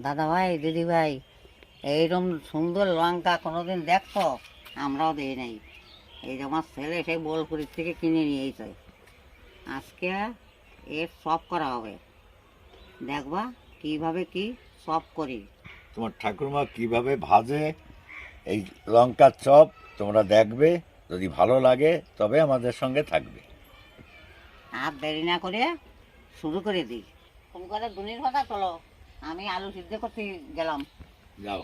দাদা ভাই, দিদি ভাই, এইরকম সুন্দর লঙ্কা কোনোদিন দেখছো? আমরাও দিই নাই। এই যে আমার ছেলে সেই বোলপুরির থেকে কিনে নিয়েছে। আজকে এর চপ করা হবে, দেখবা কিভাবে কি চপ করি। তোমার ঠাকুরমা কিভাবে ভাজে এই লঙ্কার চপ তোমরা দেখবে। যদি ভালো লাগে তবে আমাদের সঙ্গে থাকবে। আর দেরি না করে শুরু করে দিই। শুরু করে দুনির কথা চলো, আমি আলু সিদ্ধ করতে গেলাম। যাও।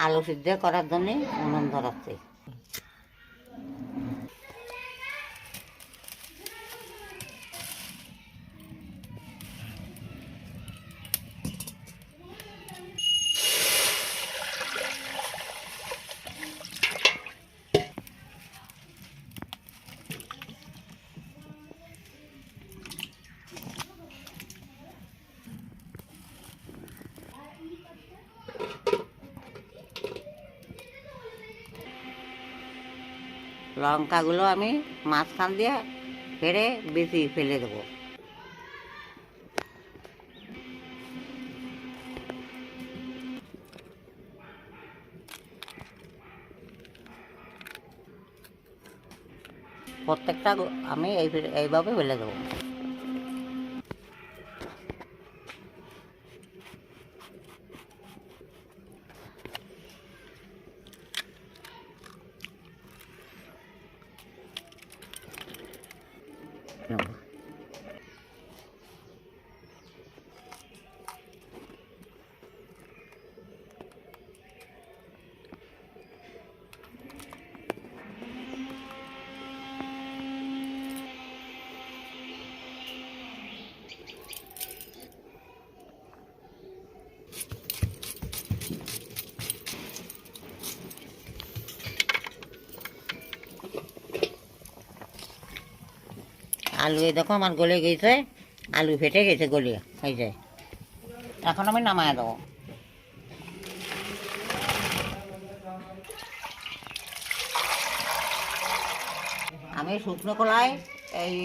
আলু সিদ্ধ করার জন্যে উনুন ধরাচ্ছি। লঙ্কাগুলো আমি মাঝখান দিয়ে ফেড়ে বেশি ফেলে দেবো। প্রত্যেকটা আমি এইভাবে ফেলে দেবো। আলু এই দেখো আমার গলে গেছে, আলু ফেটে গেছে গলিয়ে, এই যে এখন আমি নামায় দেবো। আমি শুকনো কলায় এই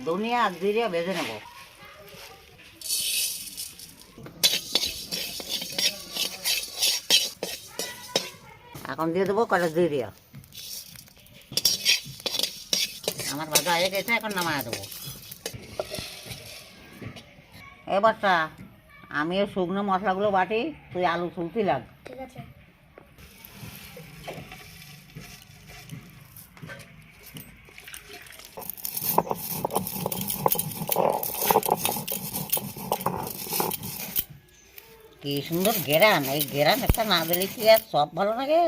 ধনিয়া আর জিরে ভেজে নেব। এখন দিয়ে দেবো কটা জিরে। আমার ভাজা হয়ে গেছে, এখন নামায় দেবো। এবারটা আমি এই শুকনো মশলাগুলো বাটি, তুই আলু ছুলতি লাগ। ঠিক আছে। কি সুন্দর ঘেরান, এই ঘেরান একটা না দিলে কি আর সব ভালো লাগে?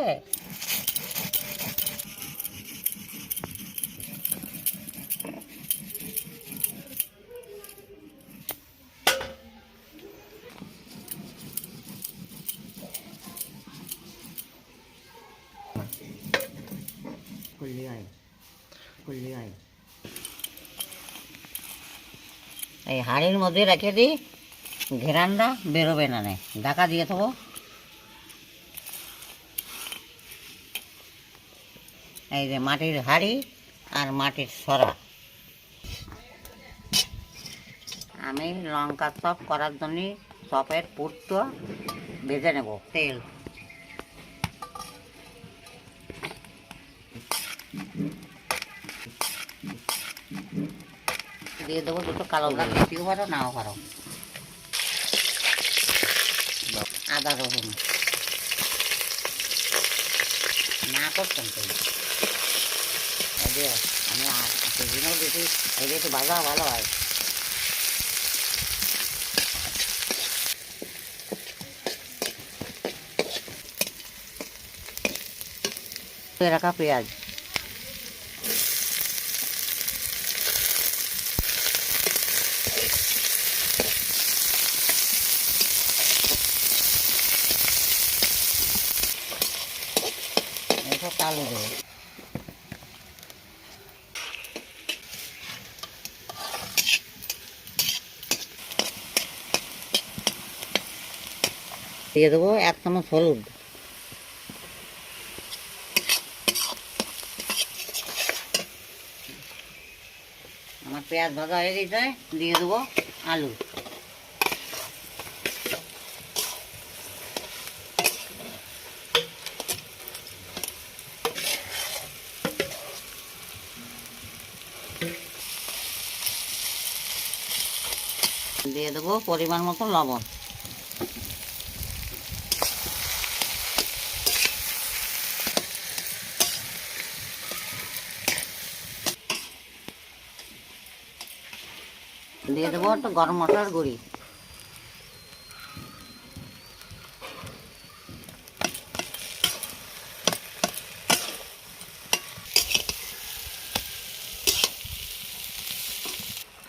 এই হাঁড়ির মধ্যে রেখে দিই, ঘেরানটা বেরোবে না, ঢাকা দিয়ে দেবো। এই যে মাটির হাঁড়ি আর মাটির সরা। আমি লঙ্কা চপ করার জন্য চপের পুরটা ভেজে নেব। তেল দিয়ে দেবো, দুটো কালো জিরা দিতেও পারো, নাও পারো। আদা রসুন না করতাম তো, আমি সেদিনও দিতে, এটা একটু ভাজা ভালো হয়। রাখা পেঁয়াজ, এসব আলু দেবো। দিয়ে দেবো 1 চামচ হলুদ, আমার পেঁয়াজ ভাজা হয়ে গেছে, দিয়ে দেবো আলু, দিয়ে দেবো পরিমাণ মতো লবণ, দিয়ে দেবো একটু গরম মশলার গুঁড়ি,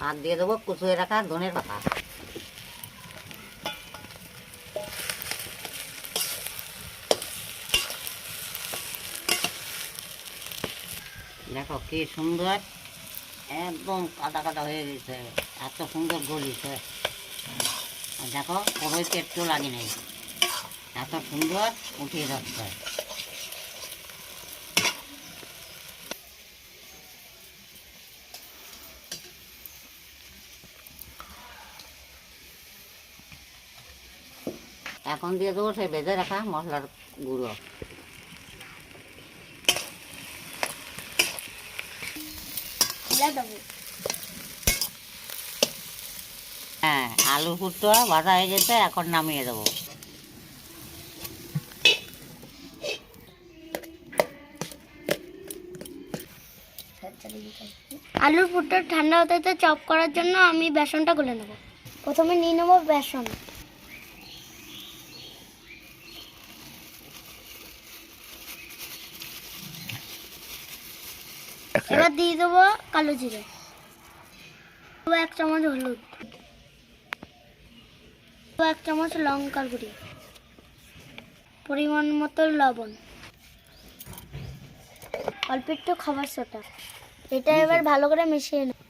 আর দিয়ে দেবো কুচিয়ে রাখা ধনের পাতা। দেখো কি সুন্দর, একদম কাদা কাদা হয়ে গেছে, এত সুন্দর গলিছে। আর দেখো কড়াইতে একটু লাগে নাই, এত সুন্দর উঠিয়ে যাচ্ছে। এখন দিয়ে দেবো সেই ভেজে রাখা মশলার গুঁড়ো, হ্যাঁ আলু ফুটো ভাজা হয়ে গেছে, এখন নামিয়ে দেবো। আলুর পুরটা ঠান্ডা হতে হতে চপ করার জন্য আমি বেসনটা গুলে নেব। প্রথমে নিয়ে নেব বেসন, এবার দিয়ে দেবো কালো জিরে, 1 চামচ হলুদ, 1 চামচ লঙ্কার গুঁড়ি, পরিমাণ মতো লবণ, অল্প একটু খাবার সোডা। এটা এবার ভালো করে মিশিয়ে নেব।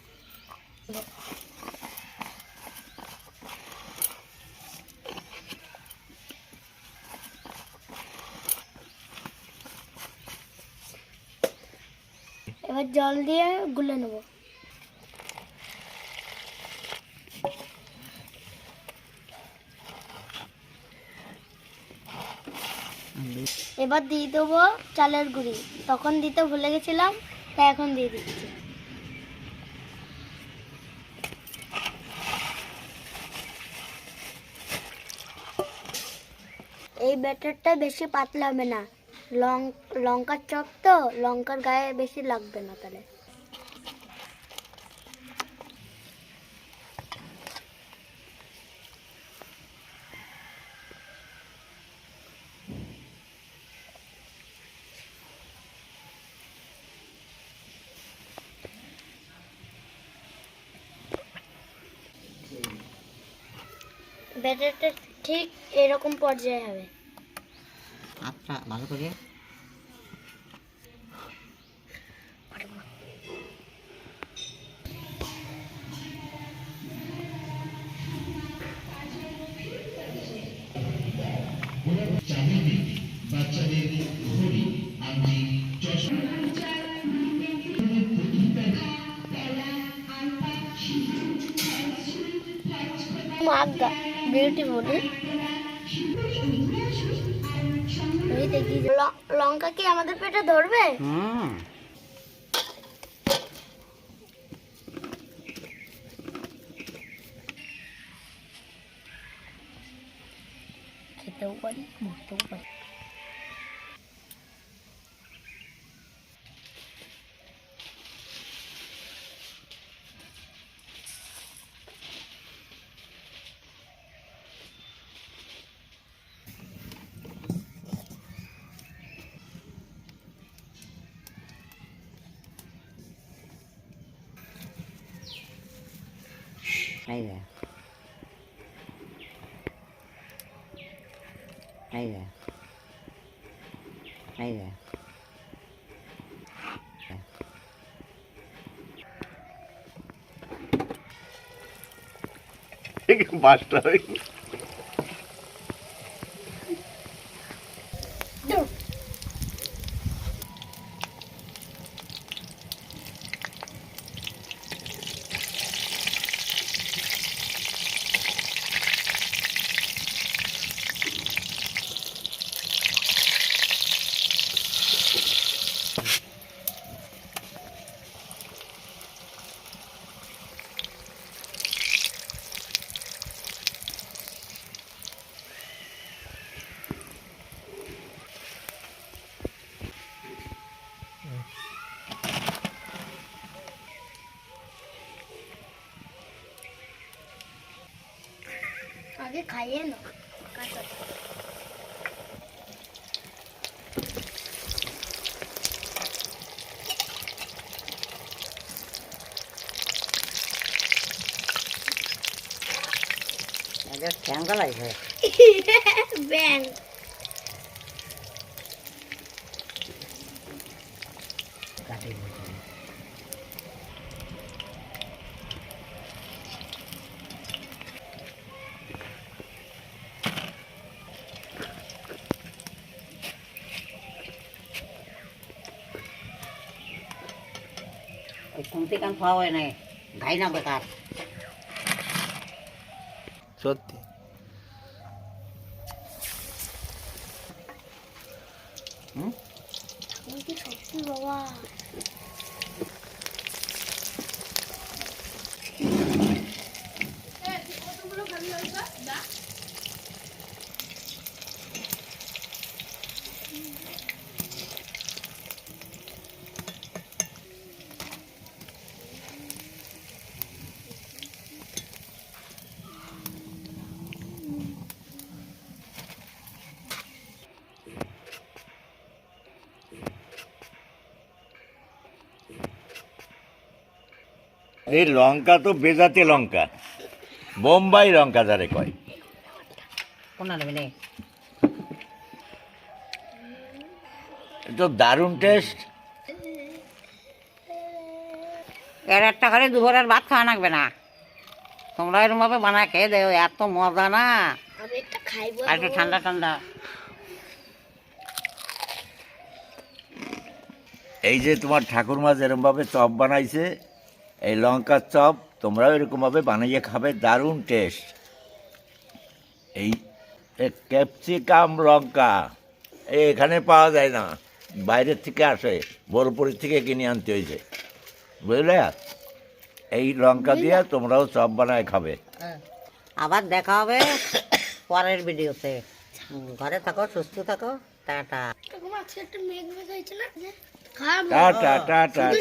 এবার জল দিয়ে গুলে নেব। এবার দিয়ে দেবো চালের গুঁড়ি, তখন দিতে ভুলে গেছিলাম, তাই এখন দিয়ে দিচ্ছি। এই ব্যাটারটা বেশি পাতলা হবে না, লঙ্কার চপ তো, লঙ্কার গায়ে বেশি লাগবে না, তাহলে ব্যাটারটা ঠিক এরকম পর্যায়ে হবে। আচ্ছা ভালো করে মাগা বিউটিফুল। দেখি লঙ্কা কি আমাদের পেটে ধরবে? খেতেও পারি, মরতেও পারি। এই যে এই যে এই যে মাস্টার খাইয়ে না কাঁচা এদের ঠ্যাঙ্গা লাগছে। ব্যাং ওই খুন্তি কান খাওয়া হয় নাই, ঘাই না বেকার। সত্যি সত্যি বাবা এই লঙ্কা তো বেজাতে লঙ্কা, বোম্বাই লঙ্কা যারে কয়। কোনটা নেবে নে? এ তো দারুণ টেস্ট। এর একটা করে দুপুরের ভাত খাওয়া লাগবে না, তোমরা এরকম ভাবে বানায় খেয়ে দেও, এত মজা না। আমি একটা খাইবো আর একটু ঠান্ডা ঠান্ডা। এই যে তোমার ঠাকুরমা যেরকমভাবে চপ বানাইছে, এই লঙ্কার চপ তোমরাও এরকমভাবে বানিয়ে খাবে, দারুণ টেস্ট। এই ক্যাপসিকাম লঙ্কা এখানে পাওয়া যায় না, বাইরের থেকে আসে, বোলপুরি থেকে কিনে আনতে হয়েছে, বুঝলে? এই লঙ্কা দিয়ে তোমরাও চপ বানায় খাবে। আবার দেখা হবে পরের ভিডিওতে। ঘরে থাকো, সুস্থ থাকো, টাটা। আজকে একটা মেঘ মেঘ হয়েছে না খারাপ টাটা টাটা।